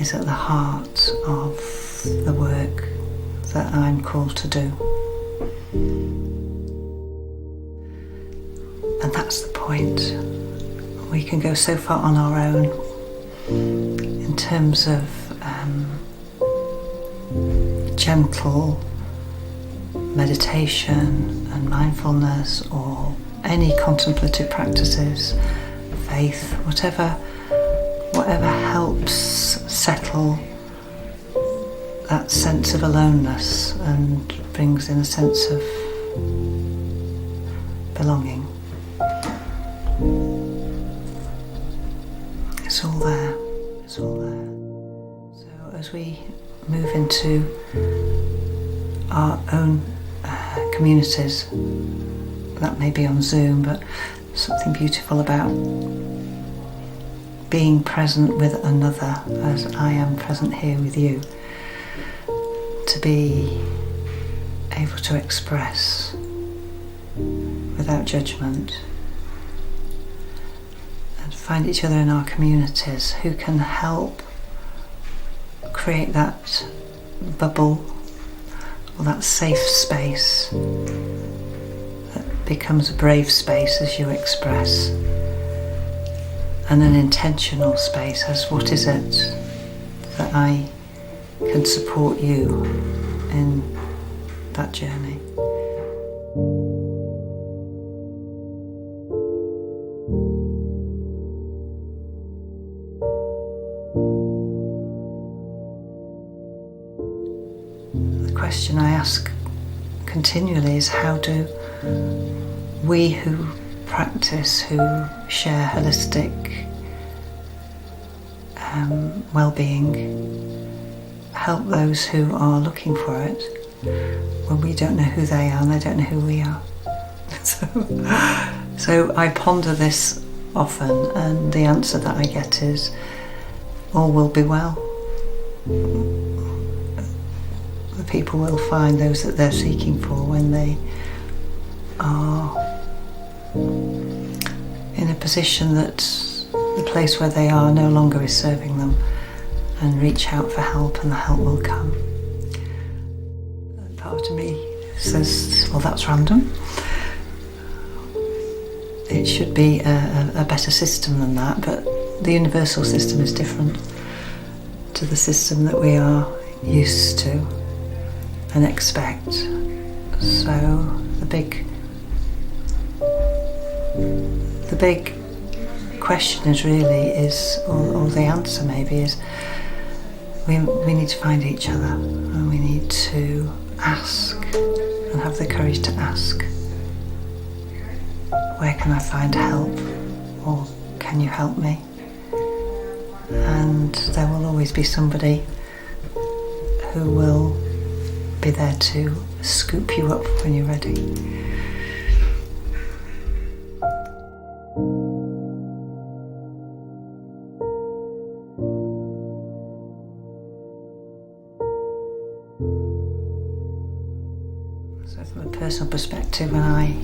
is at the heart of the work that I'm called to do. And that's the point. We can go so far on our own in terms of gentle meditation and mindfulness, or any contemplative practices, faith, whatever helps settle that sense of aloneness and brings in a sense of belonging. It's all there. It's all there. So as we move into our own communities, that may be on Zoom, but something beautiful about being present with another as I am present here with you, to be able to express without judgment, and find each other in our communities who can help create that bubble or that safe space that becomes a brave space as you express, and an intentional space as what is it that I can support you in that journey. The question I ask continually is, how do we who practice, who share holistic well-being, help those who are looking for it when we don't know who they are and they don't know who we are? So I ponder this often, and the answer that I get is, all will be well. The people will find those that they're seeking for when they are in a position that the place where they are no longer is serving them, and reach out for help, and the help will come. And part of me says, well, that's random. It should be a better system than that, but the universal system is different to the system that we are used to and expect. So the big question is really or the answer maybe is, we need to find each other, and we need to ask and have the courage to ask, where can I find help, or can you help me? And there will always be somebody who will be there to scoop you up when you're ready. So from a personal perspective, when I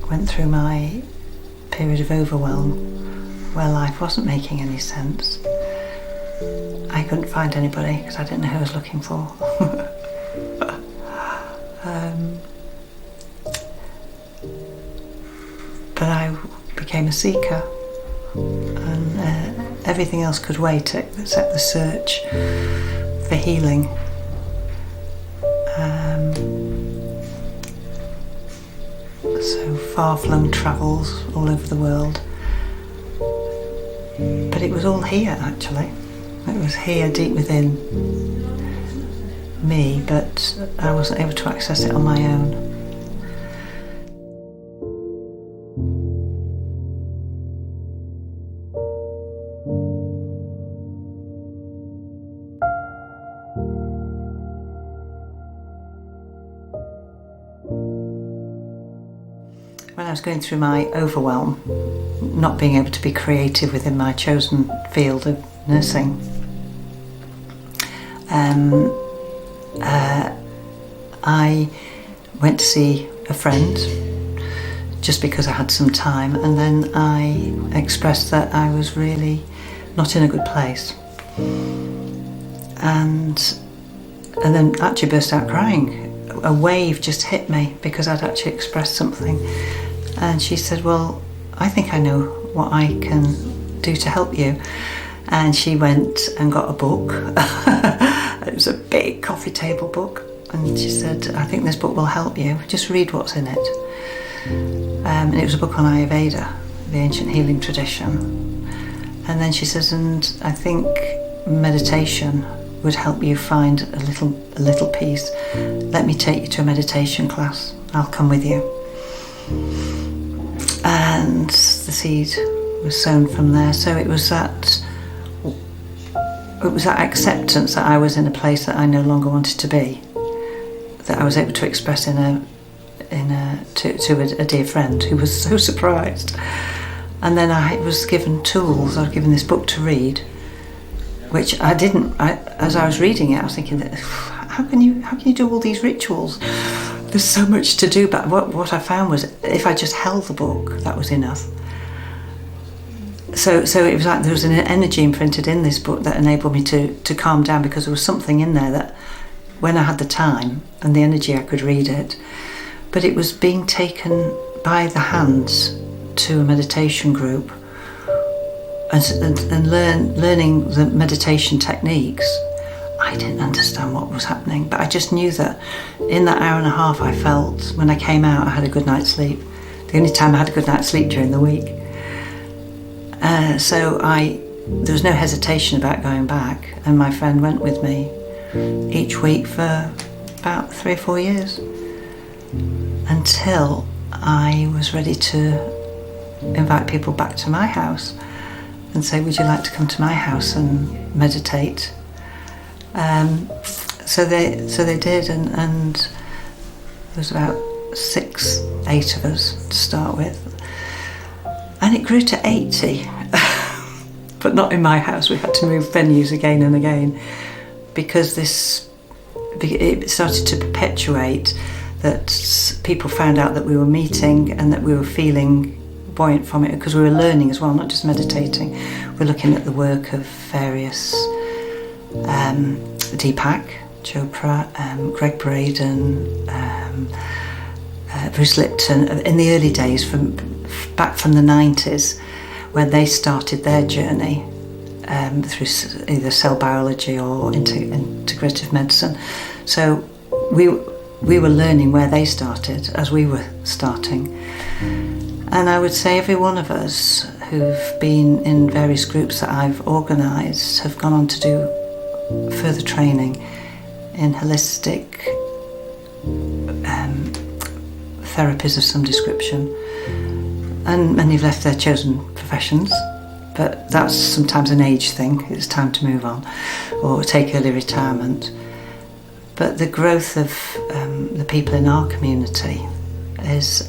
went through my period of overwhelm where life wasn't making any sense, I couldn't find anybody because I didn't know who I was looking for. But I became a seeker, and everything else could wait except the search for healing. So far-flung travels all over the world, but it was all here actually. It was here deep within me, but I wasn't able to access it on my own. When I was going through my overwhelm, not being able to be creative within my chosen field of nursing, I went to see a friend just because I had some time, and then I expressed that I was really not in a good place. and then actually burst out crying. A wave just hit me because I'd actually expressed something. And she said, well, I think I know what I can do to help you. And she went and got a book. It was a big coffee table book. And she said, I think this book will help you. Just read what's in it. And it was a book on Ayurveda, the ancient healing tradition. And then she says, and I think meditation would help you find a little peace. Let me take you to a meditation class. I'll come with you. And the seed was sown from there. So it was that acceptance that I was in a place that I no longer wanted to be, that I was able to express to a dear friend who was so surprised. And then I was given tools. I was given this book to read, which I didn't. As I was reading it, I was thinking, how can you do all these rituals? There's so much to do. But what I found was, if I just held the book, that was enough. So it was like there was an energy imprinted in this book that enabled me to calm down, because there was something in there that, when I had the time and the energy, I could read it. But it was being taken by the hands to a meditation group and learning the meditation techniques. I didn't understand what was happening, but I just knew that in that hour and a half, I felt, when I came out, I had a good night's sleep. The only time I had a good night's sleep during the week. So there was no hesitation about going back, and my friend went with me each week for about 3 or 4 years, until I was ready to invite people back to my house and say, would you like to come to my house and meditate? So they did, and there was about 6, 8 of us to start with, and it grew to 80. But not in my house. We had to move venues again and again, because it started to perpetuate that people found out that we were meeting and that we were feeling buoyant from it, because we were learning as well, not just meditating. We're looking at the work of various Deepak Chopra, Greg Braden, Bruce Lipton, in the early days, back from the 90s, when they started their journey through either cell biology or integrative medicine. So we were learning where they started as we were starting. And I would say every one of us who've been in various groups that I've organised have gone on to do further training in holistic therapies of some description. And many have left their chosen professions, but that's sometimes an age thing. It's time to move on or take early retirement. But the growth of the people in our community is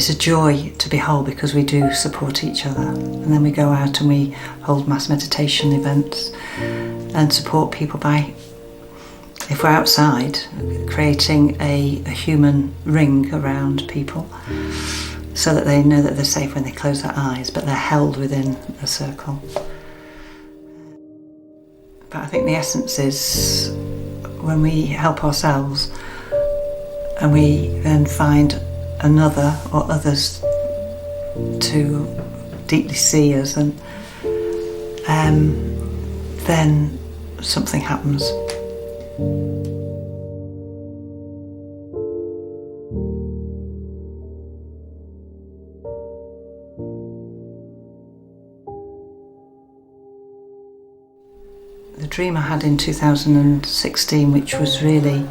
a joy to behold, because we do support each other. And then we go out and we hold mass meditation events and support people by, if we're outside, creating a human ring around people so that they know that they're safe when they close their eyes, but they're held within a circle. But I think the essence is when we help ourselves and we then find another or others to deeply see us, and then something happens. The dream I had in 2016, which was really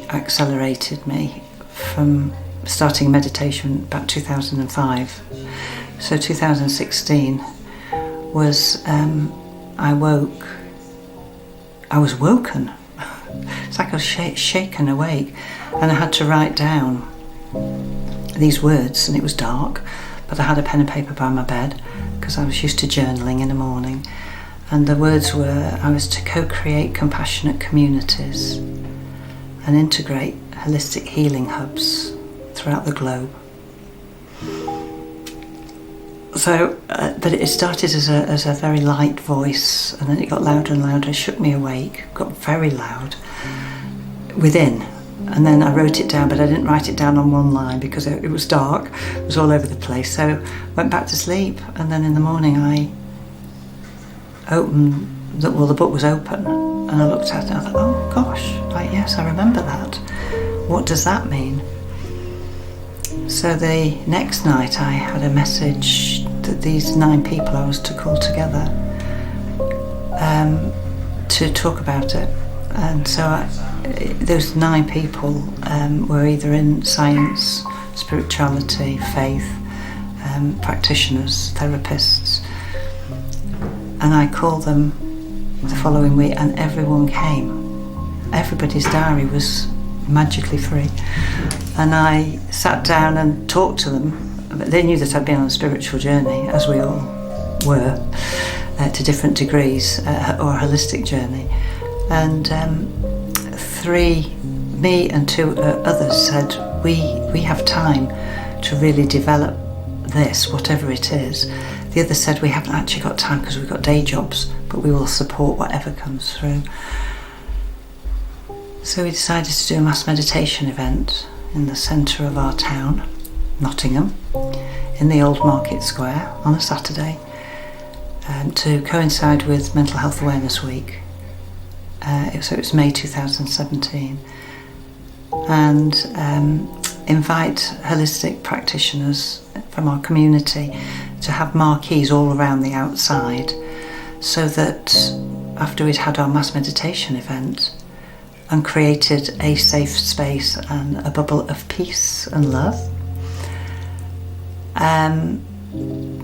accelerated me from starting meditation about 2005. So 2016 was, I was woken. It's like I was shaken awake, and I had to write down these words, and it was dark, but I had a pen and paper by my bed because I was used to journaling in the morning, and the words were, I was to co-create compassionate communities and integrate holistic healing hubs throughout the globe. But it started as a very light voice, and then it got louder and louder. It shook me awake, got very loud within. And then I wrote it down, but I didn't write it down on one line because it was dark. It was all over the place. So I went back to sleep, and then in the morning I opened, the book was open, and I looked at it and I thought, oh gosh, like, yes, I remember that. What does that mean? So the next night I had a message that these 9 people I was to call together to talk about it. And so those 9 people were either in science, spirituality, faith, practitioners, therapists. And I called them the following week, and everyone came. Everybody's diary was magically free. And I sat down and talked to them. They knew that I'd been on a spiritual journey, as we all were, to different degrees, or a holistic journey. And 3, me and 2 others said, we have time to really develop this, whatever it is. The others said, we haven't actually got time because we've got day jobs, but we will support whatever comes through. So we decided to do a mass meditation event in the centre of our town, Nottingham, in the Old Market Square on a Saturday, to coincide with Mental Health Awareness Week. So it was May 2017. And invite holistic practitioners from our community to have marquees all around the outside, so that after we'd had our mass meditation event and created a safe space and a bubble of peace and love,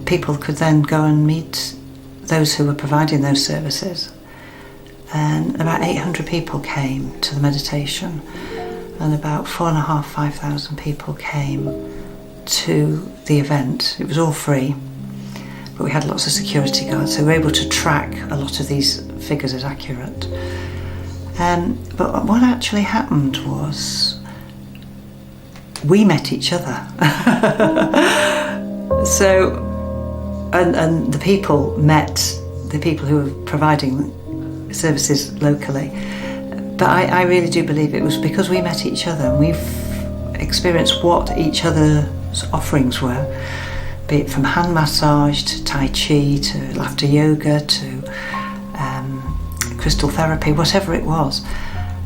people could then go and meet those who were providing those services. And about 800 people came to the meditation, and about 4,500 people came to the event. It was all free, but we had lots of security guards, so we were able to track a lot of these figures as accurate. But what actually happened was we met each other. So, and the people met the people who were providing services locally. But I really do believe it was because we met each other and we've experienced what each other's offerings were, be it from hand massage to Tai Chi to laughter yoga to crystal therapy, whatever it was.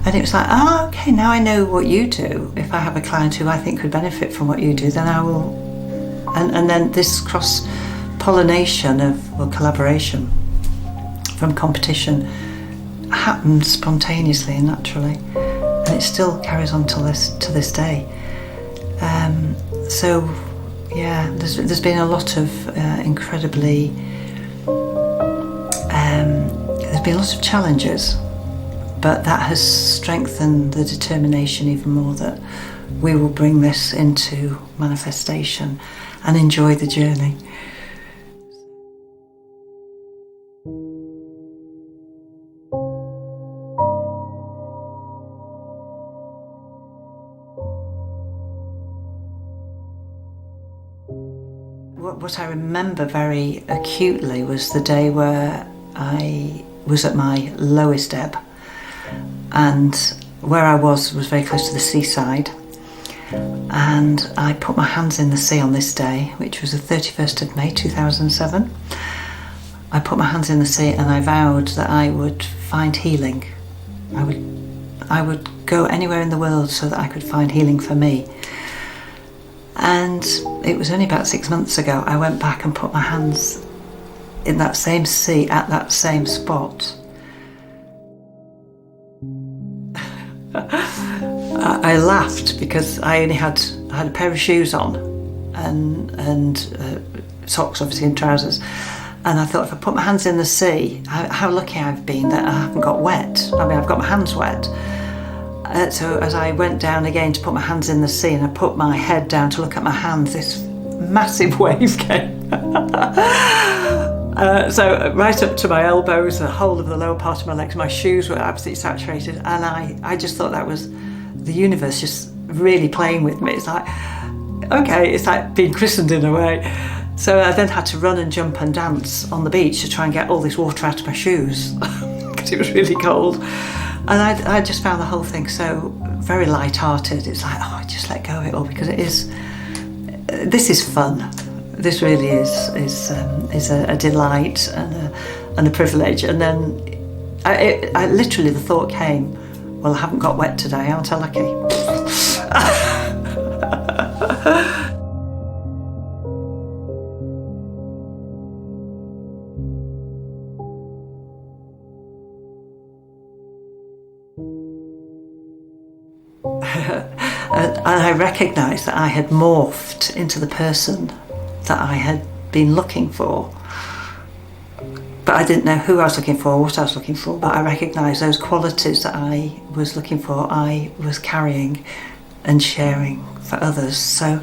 And it was like, okay, now I know what you do. If I have a client who I think could benefit from what you do, then I will. And then this cross-pollination or collaboration from competition happened spontaneously and naturally, and it still carries on to this day. So yeah, there's been a lot of incredibly there's been lots of challenges, but that has strengthened the determination even more that we will bring this into manifestation and enjoy the journey. What I remember very acutely was the day where I was at my lowest ebb, and where I was very close to the seaside, and I put my hands in the sea on this day, which was the 31st of May 2007. I put my hands in the sea and I vowed that I would find healing. I would go anywhere in the world so that I could find healing for me. And it was only about 6 months ago I went back and put my hands in that same sea at that same spot. I laughed because I had a pair of shoes on and socks, obviously, and trousers. And I thought, if I put my hands in the sea, how lucky I've been that I haven't got wet. I mean, I've got my hands wet. So as I went down again to put my hands in the sea and I put my head down to look at my hands, this massive wave came. So right up to my elbows, the whole of the lower part of my legs, my shoes were absolutely saturated, and I just thought that was the universe just really playing with me. It's like, okay, it's like being christened in a way. So I then had to run and jump and dance on the beach to try and get all this water out of my shoes because it was really cold. And I just found the whole thing so very light-hearted. It's like, oh, just let go of it all, because this is fun. This really is a delight and a privilege. And then I literally, the thought came, well, I haven't got wet today, aren't I lucky? And I recognised that I had morphed into the person that I had been looking for. But I didn't know who I was looking for, what I was looking for, but I recognised those qualities that I was looking for, I was carrying and sharing for others. So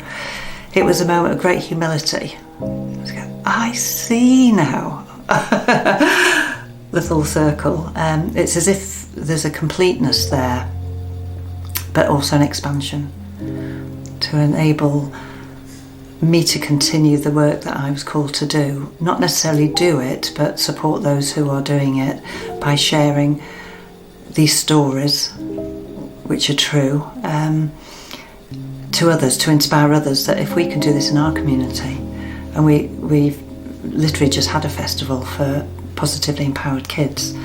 it was a moment of great humility. I see now. The full circle. It's as if there's a completeness there, but also an expansion to enable me to continue the work that I was called to do. Not necessarily do it, but support those who are doing it by sharing these stories, which are true, to others, to inspire others that if we can do this in our community, and we've literally just had a festival for positively empowered kids,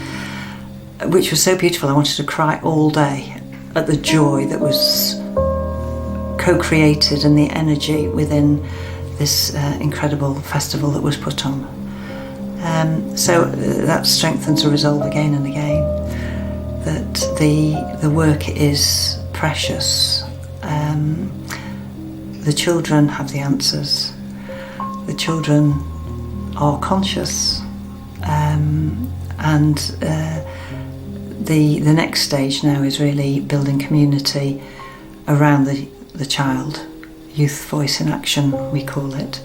which was so beautiful. I wanted to cry all day at the joy that was co-created and the energy within this incredible festival that was put on. So that strengthens a resolve again and again that the work is precious. The children have the answers. The children are conscious, and the next stage now is really building community around the child. Youth voice in action, we call it,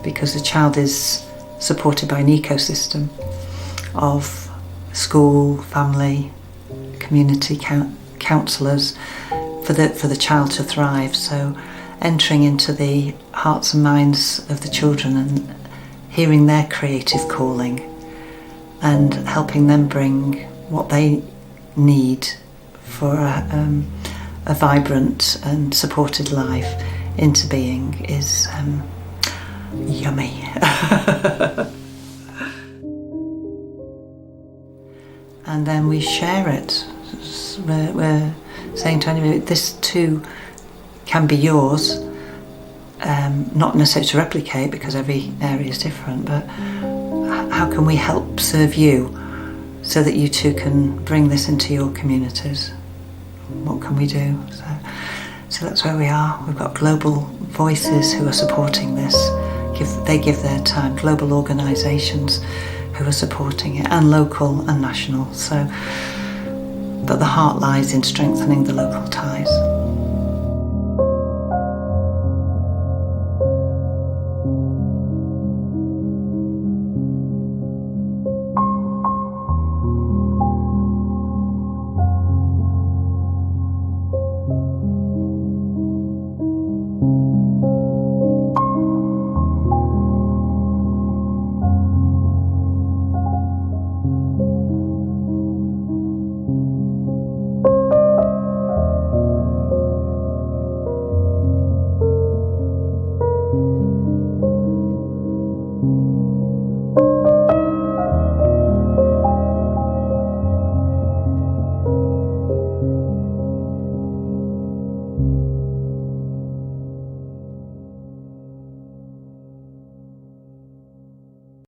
because the child is supported by an ecosystem of school, family, community counsellors for the child to thrive. So entering into the hearts and minds of the children and hearing their creative calling and helping them bring what they need for a vibrant and supported life into being is yummy. And then we share it. We're saying to anybody, this too can be yours, not necessarily to replicate because every area is different, but how can we help serve you so that you too can bring this into your communities? What can we do? So that's where we are. We've got global voices who are supporting this. They give their time. Global organisations who are supporting it, and local and national. But the heart lies in strengthening the local ties.